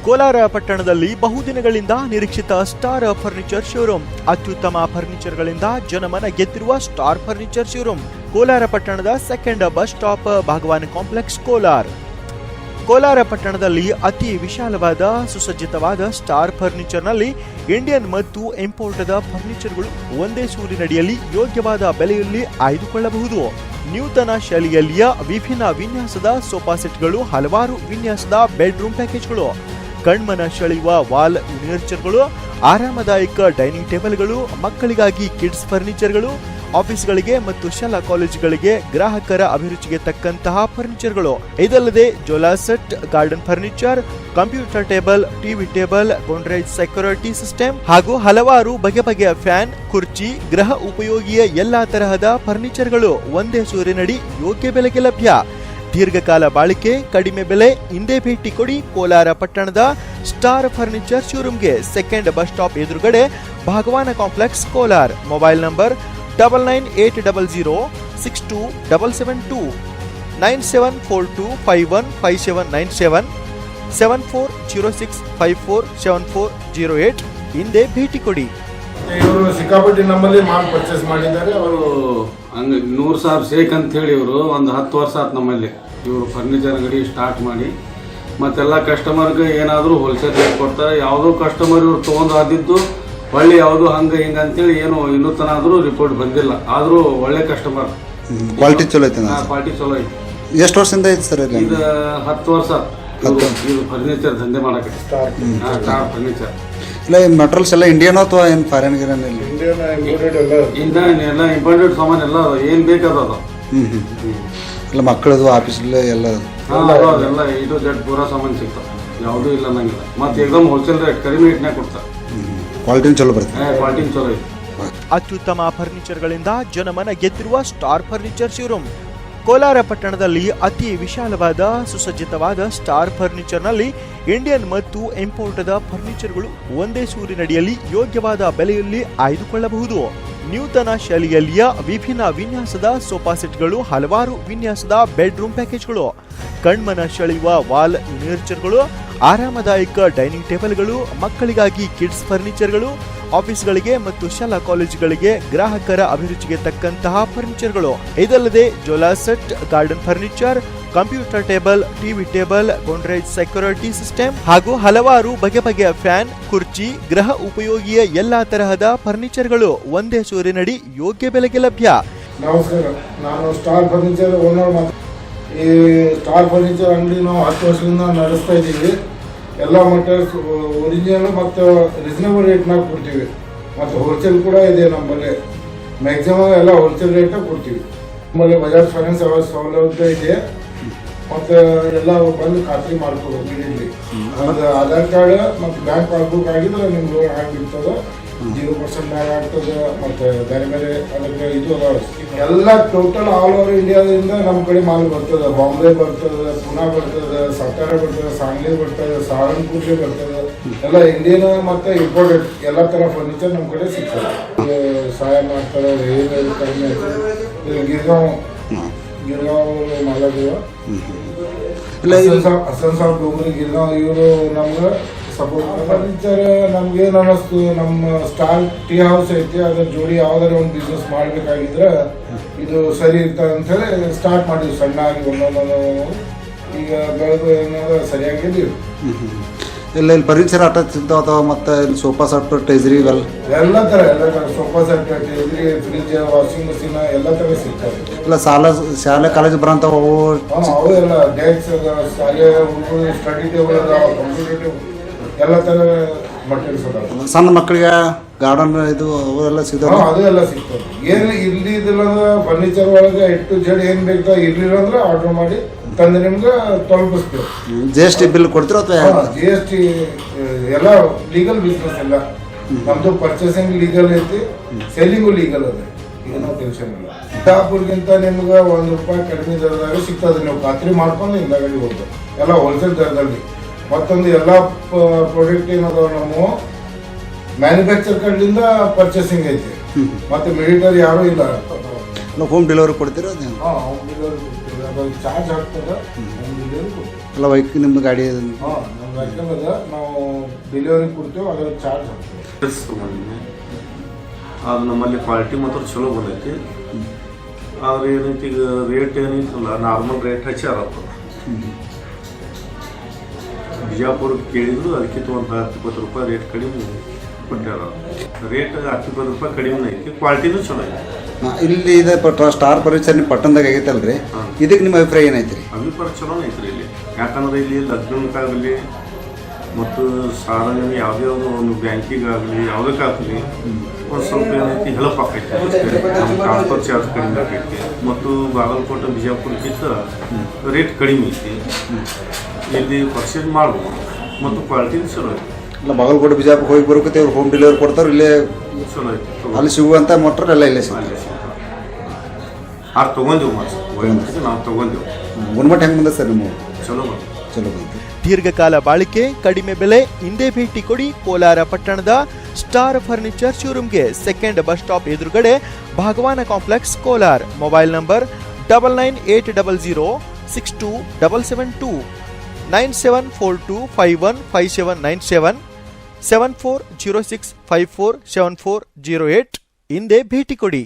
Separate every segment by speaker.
Speaker 1: ಕೋಲಾರ ಪಟ್ಟಣದಲ್ಲಿ ಬಹುದಿನಗಳಿಂದ ನಿರೀಕ್ಷಿತ star furniture showroom. ಅತ್ಯುತ್ತಮ ಫರ್ನಿಚರ್ಗಳಿಂದ ಜನಮನ ಗೆದ್ದಿರುವ ಸ್ಟಾರ್ ಫರ್ನಿಚರ್ ಶೋರೂಮ್ ಕೋಲಾರ ಪಟ್ಟಣದ second bus stop, Bhagavan complex, Kolar ಪಟ್ಟಣದಲ್ಲಿ ಅತಿ ವಿಶಾಲವಾದ ಸುಸಜ್ಜಿತವಾದ ಸ್ಟಾರ್ ಫರ್ನಿಚರ್ನಲ್ಲಿ ಇಂಡಿಯನ್ ಮತ್ತು ಇಂಪೋರ್ಟದ ಫರ್ನಿಚರ್ಗಳು ಒಂದೇ ಸೂರಿನಡಿಯಲ್ಲಿ ಯೋಗ್ಯವಾದ ಬೆಲೆಯಲ್ಲಿ ಆಯ್ದುಕೊಳ್ಳಬಹುದು. ನೂತನ ಶೈಲಿಯಲ್ಲಿಯ ವಿಭಿನ್ನ ವಿನ್ಯಾಸದ ಸೋಫಾ ಸೆಟ್ಗಳು, ಹಲವಾರು ವಿನ್ಯಾಸದ ಬೆಡ್ರೂಮ್ ಪ್ಯಾಕೇಜ್ಗಳು, ಕಣ್ಮನ ಸೆಳೆಯುವ ವಾಲ್ ಫರ್ನಿಚರ್ಗಳು, ಆರಾಮದಾಯಕ ಡೈನಿಂಗ್ ಟೇಬಲ್ಗಳು, ಮಕ್ಕಳಿಗಾಗಿ ಕಿಡ್ಸ್ ಫರ್ನಿಚರ್ಗಳು, ಆಫೀಸ್ಗಳಿಗೆ ಮತ್ತು ಶಾಲಾ ಕಾಲೇಜುಗಳಿಗೆ ಗ್ರಾಹಕರ ಅಭಿರುಚಿಗೆ ತಕ್ಕಂತಹ ಫರ್ನಿಚರ್ಗಳು. ಇದಲ್ಲದೆ ಜೋಲಾ set, garden furniture, computer table, TV table, Godrej security system ಹಾಗೂ ಹಲವಾರು ಬಗೆಯ ಫ್ಯಾನ್, ಕುರ್ಚಿ, ಗೃಹ ಉಪಯೋಗಿಯ ಎಲ್ಲಾ ತರಹದ ಫರ್ನಿಚರ್ಗಳು ಒಂದೇ ಸೂರಿನಡಿ ಯೋಗ್ಯ ಬೆಲೆಗೆ ಲಭ್ಯ. ದೀರ್ಘಕಾಲ ಬಾಳಿಕೆ, ಕಡಿಮೆ ಬೆಲೆ. ಹಿಂದೆ ಭೇಟಿ ಕೊಡಿ ಕೋಲಾರ ಪಟ್ಟಣದ ಸ್ಟಾರ್ ಫರ್ನಿಚರ್ ಶೋರೂಮ್ಗೆ, ಸೆಕೆಂಡ್ ಬಸ್ ಸ್ಟಾಪ್ ಎದುರುಗಡೆ, Bhagwan complex, Kolar. Mobile number 9980627772, 9742515797, 7406547408. ಹಿಂದೆ ಭೇಟಿ ಕೊಡಿ.
Speaker 2: ಇವರು ಸಿಕ್ಕಾಪಟ್ಟಿ ನಮ್ಮಲ್ಲಿ ಮಾಲ್ ಪರ್ಚೇಸ್ ಮಾಡಿದ್ದಾರೆ. ಅವರು
Speaker 3: ಹಂಗೆ 100,000 ಶೇಕ್ ಅಂತ ಹೇಳಿ ಇವರು ಒಂದು 10 ವರ್ಷ ಆಯ್ತು ನಮ್ಮಲ್ಲಿ ಇವರು ಫರ್ನಿಚರ್ ಅಂಗಡಿ ಸ್ಟಾರ್ಟ್ ಮಾಡಿ. ಮತ್ತೆಲ್ಲ ಕಸ್ಟಮರ್ಗೆ ಏನಾದರೂ ಹೋಲ್ಸೇಲ್ ರೇಟ್ ಕೊಡ್ತಾರೆ. ಯಾವುದೋ ಕಸ್ಟಮರ್ ಇವ್ರು ತೊಗೊಂಡು ಆದಿದ್ದು ಒಳ್ಳೆ ಯಾವುದು ಹಂಗೆ ಹಿಂಗೆ ಅಂತೇಳಿ ಏನು ಇನ್ನೂ ತನ ಆದರೂ ರಿಪೋರ್ಟ್ ಬಂದಿಲ್ಲ. ಆದರೂ ಒಳ್ಳೆ ಕಸ್ಟಮರ್,
Speaker 4: ಕ್ವಾಲಿಟಿ ಚಲೋ ಐತೆ.
Speaker 3: ಕ್ವಾಲಿಟಿ ಚಲೋ ಐತಿ.
Speaker 4: ಎಷ್ಟು ವರ್ಷದಿಂದ ಐತೆ ಸರ್ ಇದು?
Speaker 3: 10 ವರ್ಷ ಇದು ಫರ್ನಿಚರ್ ದಂಧೆ ಮಾಡಕ್ಕೆ. ಸ್ಟಾರ್ ಫರ್ನಿಚರ್
Speaker 4: ಇಲ್ಲ, ಈ ಮೆಟೀರಿಯಲ್ಸ್ ಎಲ್ಲ ಇಂಡಿಯನ್ ಅಥವಾ ಏನು ಫಾರಿನ್ ಗಿರನ್?
Speaker 3: ಇಂಡಿಯನ್ ಎಲ್ಲ ಇಂಪಾರ್ಟೆಂಟ್ ಸಾಮಾನು ಎಲ್ಲ ಏನು ಬೇಕಾದ ಅದು.
Speaker 4: ಇಲ್ಲ, ಮಕ್ಕಳದು ಆಫೀಸಲ್ಲಿ ಎಲ್ಲ
Speaker 3: ಎಲ್ಲ ಇದು ಜಡ್ ಪೂರಾ ಸಾಮಾನು ಸಿಗ್ತದೆ, ಯಾವುದೂ ಇಲ್ಲ ಅನ್ನಂಗಿಲ್ಲ. ಮತ್ತೆ ಎಕ್ದಮ್ ಹೋಲ್ಸೇಲ್ ರೇಟ್ ಕಡಿಮೆ ರೇಟ್ನಾಗ ಕೊಡ್ತಾರೆ.
Speaker 4: ಕ್ವಾಲಿಟಿ ಚಲೋ ಬರುತ್ತೆ.
Speaker 3: ಕ್ವಾಲಿಟಿ ಚಲೋ ಐತಿ.
Speaker 1: ಅತ್ಯುತ್ತಮ ಫರ್ನಿಚರ್ಗಳಿಂದ ಜನಮನ ಗೆದ್ದಿರುವ ಸ್ಟಾರ್ ಫರ್ನಿಚರ್ ಶೋರೂಮ್ ಕೋಲಾರ ಪಟ್ಟಣದಲ್ಲಿ ಅತಿ ವಿಶಾಲವಾದ ಸುಸಜ್ಜಿತವಾದ ಸ್ಟಾರ್ ಫರ್ನಿಚರ್ನಲ್ಲಿ ಇಂಡಿಯನ್ ಮತ್ತು ಇಂಪೋರ್ಟದ ಫರ್ನಿಚರ್ಗಳು ಒಂದೇ ಸೂರಿನಡಿಯಲ್ಲಿ ಯೋಗ್ಯವಾದ ಬೆಲೆಯಲ್ಲಿ ಆಯ್ದುಕೊಳ್ಳಬಹುದು. ನೂತನ ಶೈಲಿಯಲ್ಲಿಯ ವಿಭಿನ್ನ ವಿನ್ಯಾಸದ ಸೋಫಾ ಸೆಟ್ಗಳು, ಹಲವಾರು ವಿನ್ಯಾಸದ ಬೆಡ್ರೂಮ್ ಪ್ಯಾಕೇಜ್ಗಳು, ಕಣ್ಮನ ಸೆಳೆಯುವ ವಾಲ್ ಫರ್ನಿಚರ್ಗಳು, ಆರಾಮದಾಯಕ ಡೈನಿಂಗ್ ಟೇಬಲ್ಗಳು, ಮಕ್ಕಳಿಗಾಗಿ ಕಿಡ್ಸ್ ಫರ್ನಿಚರ್ಗಳು, ಆಫೀಸ್ಗಳಿಗೆ ಮತ್ತು ಶಾಲಾ ಕಾಲೇಜುಗಳಿಗೆ ಗ್ರಾಹಕರ ಅಭಿರುಚಿಗೆ ತಕ್ಕಂತಹ ಫರ್ನಿಚರ್ಗಳು. ಇದಲ್ಲದೆ ಜೋಲಾ set, garden furniture, computer table, TV table, Godrej security system ಹಾಗೂ ಹಲವಾರು ಬಗೆಯ ಫ್ಯಾನ್, ಕುರ್ಚಿ, ಗೃಹ ಉಪಯೋಗಿಯ ಎಲ್ಲಾ ತರಹದ ಫರ್ನಿಚರ್ಗಳು ಒಂದೇ ಸೂರಿನಡಿ ಯೋಗ್ಯ ಬೆಲೆಗೆ ಲಭ್ಯ.
Speaker 2: ನಮಸ್ಕಾರ, ನಾನು ಸ್ಟಾರ್ ಫರ್ನಿಚರ್ ಓನರ್. ಈ ಸ್ಟಾರ್ ಫರ್ನಿಚರ್ ಅಂಗಡಿ ನಾವು 10 ವರ್ಷದಿಂದ ನಡೆಸ್ತಾ ಇದ್ದೀವಿ. ಎಲ್ಲ ಮಟೀರಿಯಲ್ಸ್ ಒರಿಜಿನಲ್ ಮತ್ತು ರೀಸನಬಲ್ ರೇಟ್ನಾಗ ಕೊಡ್ತೀವಿ. ಮತ್ತು ಹೋಲ್ಸೇಲ್ ಕೂಡ ಇದೆ ನಮ್ಮಲ್ಲಿ. ಮ್ಯಾಕ್ಸಿಮಮ್ ಎಲ್ಲ ಹೋಲ್ಸೇಲ್ ರೇಟಾಗ ಕೊಡ್ತೀವಿ. ನಮ್ಮಲ್ಲಿ ಬಜಾಜ್ ಫೈನಾನ್ಸ್ ಸೌಲಭ್ಯ ಇದೆ. ಮತ್ತು ಎಲ್ಲ ಬಂದು ಖಾತ್ರಿ ಮಾಡ್ಕೋಬೇಕು. ಇಲ್ಲಿ ಒಂದು ಆಧಾರ್ ಕಾರ್ಡ್ ಮತ್ತು ಬ್ಯಾಂಕ್ ಪಾಸ್ಬುಕ್ ಆಗಿದ್ರೆ ನಿಮ್ಗೆ ಲೋನ್ ಆಗಿರ್ತದೆ. 0% ಮ್ಯಾಗ ಆಗ್ತದೆ. ಮತ್ತು ಬೇರೆ ಬೇರೆ ಅದಕ್ಕೆ ಇದು ಎಲ್ಲ ಟೋಟಲ್ ಆಲ್ ಓವರ್ ಇಂಡಿಯಾದಿಂದ ನಮ್ಮ ಕಡೆ ಮಾಲ್ ಬರ್ತದೆ. ಬಾಂಬೆ ಬರ್ತದೆ, ಪುನಾ ಬರ್ತದೆ, ಸತಾರ ಬರ್ತದೆ, ಸಾಂಗ್ಲಿ ಬರ್ತದೆ, ಸಹಾರನ್ಪುರ್ಗೆ ಬರ್ತದೆ. ಎಲ್ಲ ಇಂಡಿಯನ್ ಮತ್ತು ಇಂಪೋರ್ಟೆಡ್ ಎಲ್ಲ ಥರ ಫರ್ನಿಚರ್ ನಮ್ಮ ಕಡೆ ಸಿಗ್ತದೆ. ಸಹಾಯ ಮಾಡ್ತಾರೆ. ಏನು ಕಡಿಮೆ ಗಿರ್ಗಾಂವ್ ಮಾಲಾದೇವ, ಹಸನ್ ಸಾಬ್ ಡೋಂಗ್ರಿ, ಗಿರ್ಗಾಂವ್ ಇವರು ನಮ್ಗೆ ಸಪೋರ್ಟ್. ಫರ್ನಿಚರ್ ನಮ್ಗೆ ಏನು ಅನ್ನಿಸ್ತು, ನಮ್ಮ ಸ್ಟಾರ್ ಟೀ ಹೌಸ್ ಐತಿ, ಅದ್ರ ಜೋಡಿ ಯಾವ್ದಾರ ಒಂದು ಬಿಸ್ನೆಸ್ ಮಾಡಬೇಕಾಗಿದ್ರೆ ಇದು ಸರಿ ಇರ್ತದೆ ಅಂತೇಳಿ ಸ್ಟಾರ್ಟ್ ಮಾಡಿದ್ವಿ. ಸಣ್ಣಾಗಿ ಒಂದೊಂದು ಈಗ ಬೆಳೆದು ಏನಾದ್ರು ಸರಿಯಾಗಿದ್ದೀವಿ.
Speaker 4: ಇಲ್ಲ, ಇಲ್ಲಿ ಫರ್ನಿಚರ್ ಆಟ ಸಿಗ್ತಾವ ಅಥವಾ ಮತ್ತೆ ಇಲ್ಲಿ ಸೋಫಾ ಸೆಟ್, ಟೇಜ್ರಿ
Speaker 2: ಎಲ್ಲ ಥರ ಸೋಫಾ ಸೆಟ್, ಟೇಜ್ರಿ, ಫ್ರಿಜ್, ವಾಷಿಂಗ್ ಮಷೀನ್ ಎಲ್ಲ ಥರ ಸಿಗ್ತವೆ.
Speaker 4: ಇಲ್ಲ, ಶಾಲೆ ಕಾಲೇಜ್ ಬರೋಂಥವು
Speaker 2: ಅವು ಎಲ್ಲ ಡೆಸ್ಕ್, ಶಾಲೆ ಹುಡುಗರು ಸ್ಟಡಿ ಟೇಬಲ್ ಅದಾವ, ಕಂಪ್ಯೂಟರ್ ಟೇಬಲ್ ಎಲ್ಲ ಥರ ಮಟೀರಿಯಲ್ಸ್ ಅದಾವ.
Speaker 4: ಸಣ್ಣ ಮಕ್ಕಳಿಗೆ ಗಾರ್ಡನ್ ಇದು ಅವೆಲ್ಲ ಸಿಗ್ತಾವೆ.
Speaker 2: ಅದು ಎಲ್ಲ ಸಿಗ್ತದೆ. ಏನು ಇರ್ಲಿದಿಲ್ಲ ಅಂದ್ರೆ ಫರ್ನಿಚರ್ ಒಳಗೆ ಎಟ್ಟು ಜಡ್ ಏನು ಬೇಕಾ ಇರ್ಲಿಲ್ಲ ಅಂದ್ರೆ ಆರ್ಡರ್ ಮಾಡಿ ತಂದು ನಿಮ್ಗೆ ತಲುಪಿಸ್ತೇವೆ.
Speaker 4: GST ಬಿಲ್ ಕೊಡ್ತೀರ ಅಥವಾ?
Speaker 2: GST ಎಲ್ಲ ಲೀಗಲ್ ಬಿಸ್ನೆಸ್ ಎಲ್ಲ ನಮ್ದು. ಪರ್ಚೇಸಿಂಗ್ ಲೀಗಲ್ ಐತಿ, ಸೆಲ್ಲಿಂಗು ಲೀಗಲ್ ಅದ. ಏನೋ ಟೆನ್ಷನ್ ಇಲ್ಲ. ಶಾಪುರ್ಗಿಂತ ನಿಮ್ಗೆ ₹1 ಕಡಿಮೆ ದರದಾಗ ಸಿಗ್ತದೆ. ನೀವು ಖಾತ್ರಿ ಮಾಡ್ಕೊಂಡು ಹಿಂದಾಗಡಿ ಹೋಗ್ಬೇಕು. ಎಲ್ಲ ಹೋಲ್ಸೇಲ್ ದರದಲ್ಲಿ. ಮತ್ತೊಂದು ಎಲ್ಲ ಪ್ರಾಡಕ್ಟ್ ಏನದಾವ ನಮ್ಮ ಮ್ಯಾನುಫ್ಯಾಕ್ಚರ್ ಕಡೆಯಿಂದ ಪರ್ಚೇಸಿಂಗ್ ಐತಿ. ಮತ್ತೆ ಮಿಲಿಟರಿ ಯಾರು ಇಲ್ಲ.
Speaker 4: ಹೋಮ್ ಡೆಲಿವರಿ ಕೊಡ್ತೀರಾ?
Speaker 2: ಹೋಮ್ ಡೆಲಿವರಿ ಚಾರ್ಜ್ ಆಗ್ತದೆ. ಹೋಮ್ ಡೆಲಿವರಿ
Speaker 4: ಎಲ್ಲ ಬೈಕ್ ನಿಮ್ಮದು ಗಾಡಿ?
Speaker 2: ಹಾಂ, ಯಾಕಂದ್ರೆ ನಾವು ಡೆಲಿವರಿ ಕೊಡ್ತೇವೆ ಅದರ ಚಾರ್ಜ್ ಹಾಕ್ತೇವೆ.
Speaker 5: ಅದು ನಮ್ಮಲ್ಲಿ ಕ್ವಾಲಿಟಿ ಮಾತ್ರ ಚಲೋ ಬಂದೈತಿ. ಆದ್ರೆ ಏನೈತಿ ಈಗ ರೇಟ್ ಏನೈತಲ್ಲ ನಾರ್ಮಲ್ ರೇಟ್ ಹಚ್ಚಾರಪ್ಪ. ಬಿಜಾಪುರಕ್ಕೆ ಕೇಳಿದ್ರು ಅದಕ್ಕಿಂತ ಒಂದು 10-20 ರೂಪಾಯಿ ರೇಟ್ ಕಡಿಮೆ ಕೊಟ್ಟಾರ. ರೇಟ್ 10-20 ರೂಪಾಯಿ ಕಡಿಮೆ ಐತಿ, ಕ್ವಾಲಿಟಿನೂ ಚಲೋ ಐತಿ.
Speaker 4: ಇಲ್ಲಿ ಇದೆ ಸ್ಟಾರ್ ಫರ್ನಿಚರ್ ನಿಮ್ಮ ಪಟ್ಟಣದಾಗ ಆಗೈತಲ್ರಿ, ಇದಕ್ಕೆ ನಿಮ್ಮ ಅಭಿಪ್ರಾಯ ಏನೈತ್ರಿ?
Speaker 5: ಅಭಿಪ್ರಾಯ ಚಲೋ ಐತ್ರಿ ಇಲ್ಲಿ. ಯಾಕಂದ್ರೆ ಇಲ್ಲಿ ಲಗ್ನಕ್ಕಾಗಲಿ ಮತ್ತು ಸಾಧಾರಣ ಯಾವುದೇ ಒಂದು ಬ್ಯಾಂಕಿಗಾಗಲಿ ಯಾವುದಕ್ಕಾಗಲಿ ಒಂದು ಸ್ವಲ್ಪ ಏನೈತಿ ಹೆಲ್ಪ್ ಆಕೈತಿ. ನಮ್ಮ ಟ್ರಾನ್ಸ್ಫರ್ ಚಾರ್ಜ್ ಕಡಿಮೆ ಆಗೈತಿ ಮತ್ತು ಬಾಗಲಕೋಟೆ ಬಿಜಾಪುರಕ್ಕಿಂತ ರೇಟ್ ಕಡಿಮೆ ಐತಿ. ಇಲ್ಲಿ ಪರ್ಚೇಸ್ ಮಾಡ್ಬೋದು ಮತ್ತು ಕ್ವಾಲಿಟಿ ಚಲೋ ಐತಿ.
Speaker 4: ಇಲ್ಲ ಬಾಗಲಕೋಟೆ ಬಿಜಾಪುರ ಹೋಗಿ ಬರೋಕೆ ಅವ್ರು ಹೋಮ್ ಡೆಲಿವರಿ ಕೊಡ್ತಾರೆ, ಇಲ್ಲೇ
Speaker 5: ಚಲೋ ಐತಿ.
Speaker 4: ಅಲ್ಲಿ ಸಿಗುವಂಥ ಮೋಟ್ರ್ ಎಲ್ಲ ಇಲ್ಲೇ ಸಿಗ್ತದೆ.
Speaker 5: ತೊಗೊಂಡೆವು ಮಾತ್ರ ನಾವು ತೊಗೊಂಡೆವು.
Speaker 4: ಗುಣಮಟ್ಟ ಹೆಂಗೆ ಬಂದ ಸರ್ ನಿಮ್ಮ?
Speaker 5: ಚಲೋ ಬಂತು.
Speaker 4: ಚಲೋ ಬಂತು.
Speaker 1: ದೀರ್ಘಕಾಲ ಬಾಳಿಕೆ, ಕಡಿಮೆ ಬೆಲೆ, ಹಿಂದೆ ಭೇಟಿ ಕೊಡಿ ಕೋಲಾರ ಪಟ್ಟಣದ ಸ್ಟಾರ್ ಫರ್ನಿಚರ್ ಶೋರೂಮ್ಗೆ. ಸೆಕೆಂಡ್ ಬಸ್ ಸ್ಟಾಪ್ ಎದುರುಗಡೆ Bhagwan complex, Kolar. Mobile number 9980627772, 9742515797, 7406547408. ಹಿಂದೆ ಭೇಟಿ ಕೊಡಿ.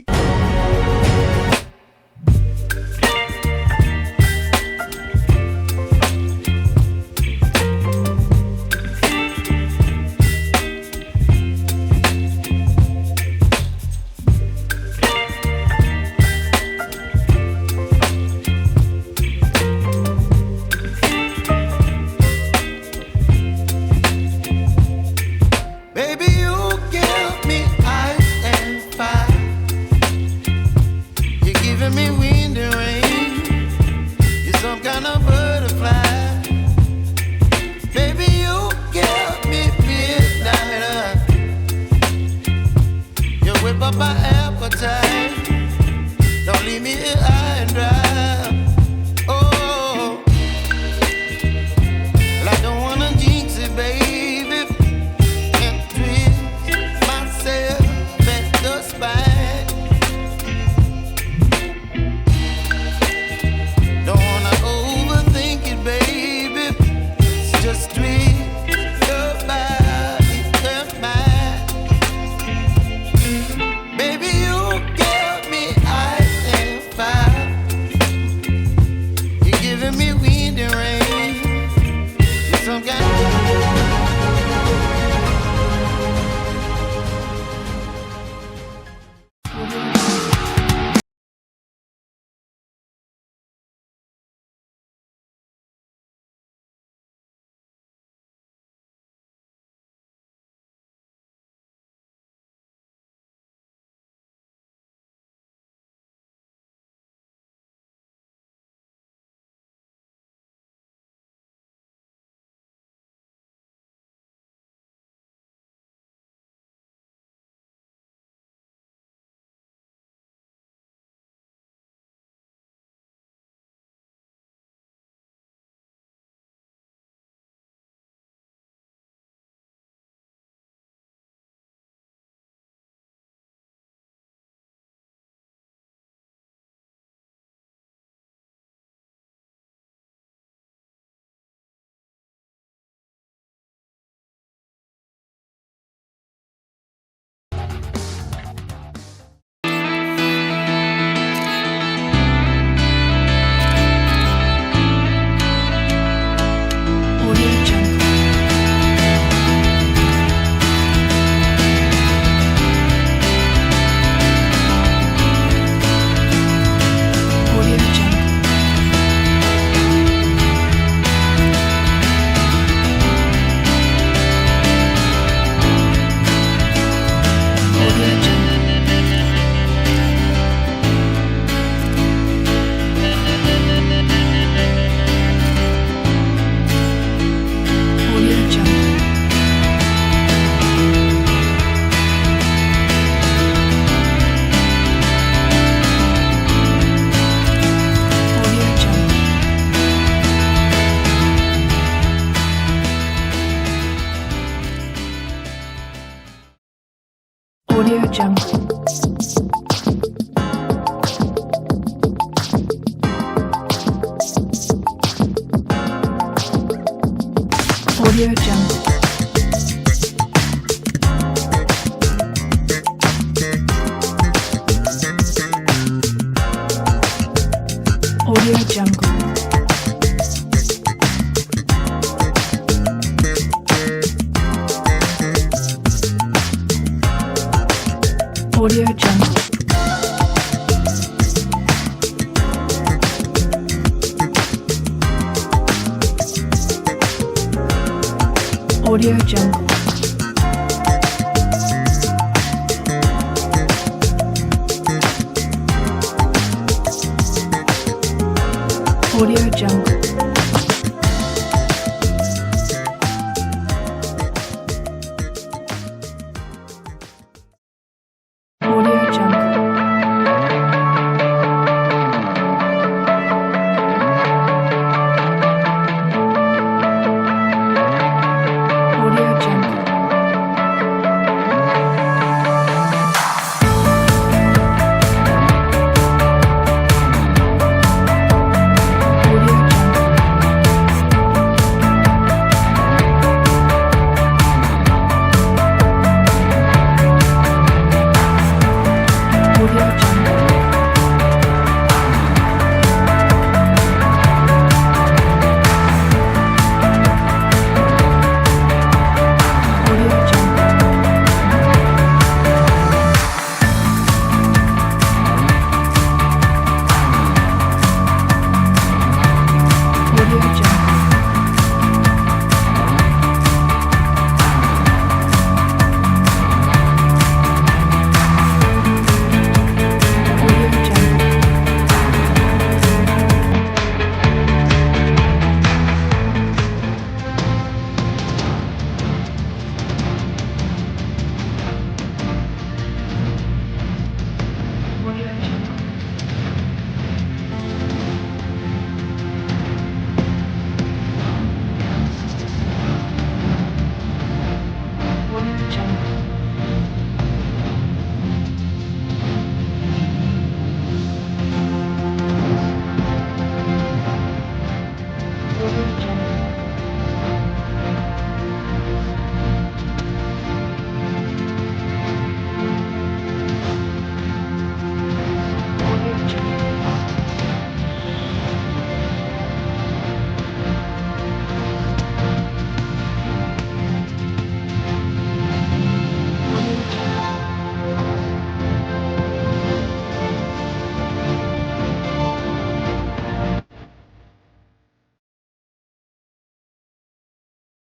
Speaker 6: Audio Jungle. Audio Audio Jungle. Audio Jungle. Audio Jungle. Audio Jungle. Audio Jungle.